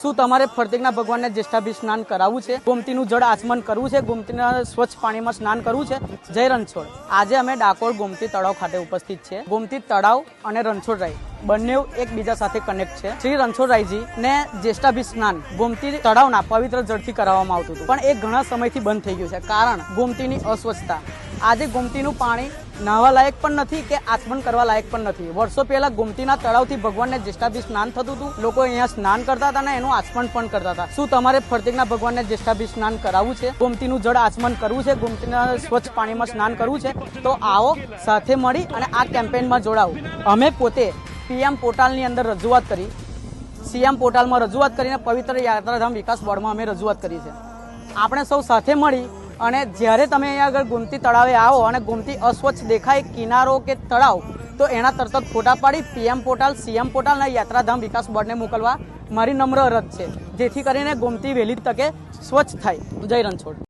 શું તમારે ફરતેકના ભગવાનને જ્યેષ્ઠાભિષેક સ્નાન કરાવવું છે? ગોમતીનું જળ આચમન કરવું છે? ગોમતીના સ્વચ્છ પાણીમાં સ્નાન કરવું છે? જય રણછોડ. આજે અમે ડાકોર ગોમતી તળાવ ખાતે ઉપસ્થિત છે. ગોમતી તળાવ અને રણછોડરાય બંને એકબીજા સાથે કનેક્ટ છે. શ્રી રણછોડરાયજી ને જ્યેષ્ઠાભિષેક સ્નાન ગોમતી તળાવના પવિત્ર જળથી કરાવવામાં આવતું હતું, પણ એ ઘણા સમયથી બંધ થઈ ગયું છે. કારણ ગોમતીની અસ્વચ્છતા. આજે ગોમતીનું પાણી નાહવા લાયક પણ નથી કે આચમન કરવા લાયક પણ નથી. વર્ષો પહેલા ગોમતીના તળાવથી ભગવાનને જ્યેષ્ઠાભિષેક સ્નાન થતું હતું. લોકો અહીંયા સ્નાન કરતા હતા અને એનું આચમન પણ કરતા હતા. શું તમારે ફરતેકના ભગવાનને જ્યેષ્ઠાભિષેક સ્નાન કરાવવું છે? ગોમતીનું જળ આચમન કરવું છે? ગોમતીના સ્વચ્છ પાણીમાં સ્નાન કરવું છે? તો આવો સાથે મળી અને આ કેમ્પેઇનમાં જોડાવો. અમે પોતે પીએમ પોર્ટલની અંદર રજૂઆત કરી, સીએમ પોર્ટલમાં રજૂઆત કરીને પવિત્ર યાત્રાધામ વિકાસ બોર્ડમાં અમે રજૂઆત કરી છે. આપણે સૌ સાથે મળી અને જ્યારે તમે અહીંયા આગળ ગોમતી તળાવે આવો અને ગોમતી અસ્વચ્છ દેખાય કિનારો કે તળાવ, તો એના તરત જ ફોટા પાડી પીએમ પોર્ટલ, સીએમ પોર્ટલ અને યાત્રાધામ વિકાસ બોર્ડને મોકલવા મારી નમ્ર અરજ છે, જેથી કરીને ગોમતી વહેલી તકે સ્વચ્છ થાય. જય રણછોડ.